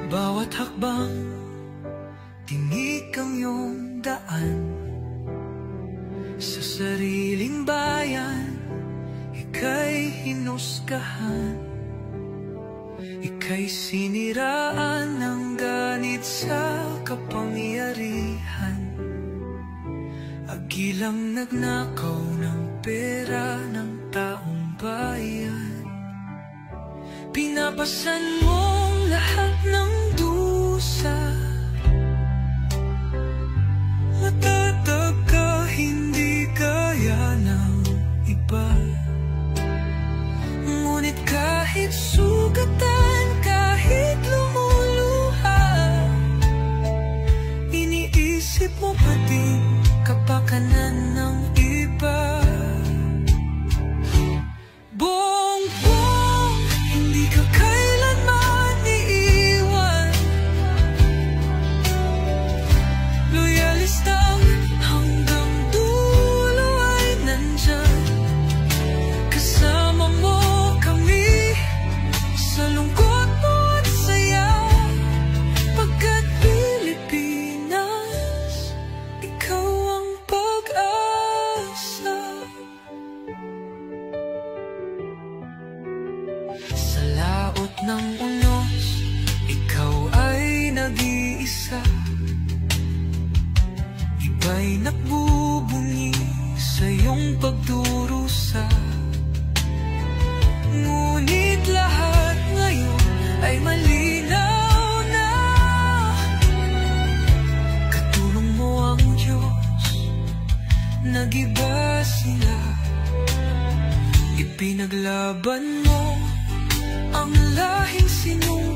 Bawat hakbang, tinik ang iyong daan. Sa sariling bayan, ika'y hinusgahan. Ika'y siniraan ng ganit sa kapangyarihan. Agilang nagnakaw ng pera ng taong bayan. Pinapasan mong lahat ng dusa. Matatag ka, hindi kaya ng iba. Ngunit kahit sugatan, kahit lumuluha, iniisip mo pa din kapakanan ng iba. Bongbong, hindi ka kailanman iiwan. Loyalista hanggang dulo ay nandyan. Kasama mo kami sa lungkot mo at saya. Pagkat Pilipinas, ikaw ang pag-asa. Sa laot ng unos, ikaw ay nag-iisa. Iba'y nagbubunyi sa iyong pagdurusa. Ngunit lahat ngayon ay malinaw na. Katulong mo ang Diyos, nag-iba sila. Ipinaglaban mo ang lahing sinungaling.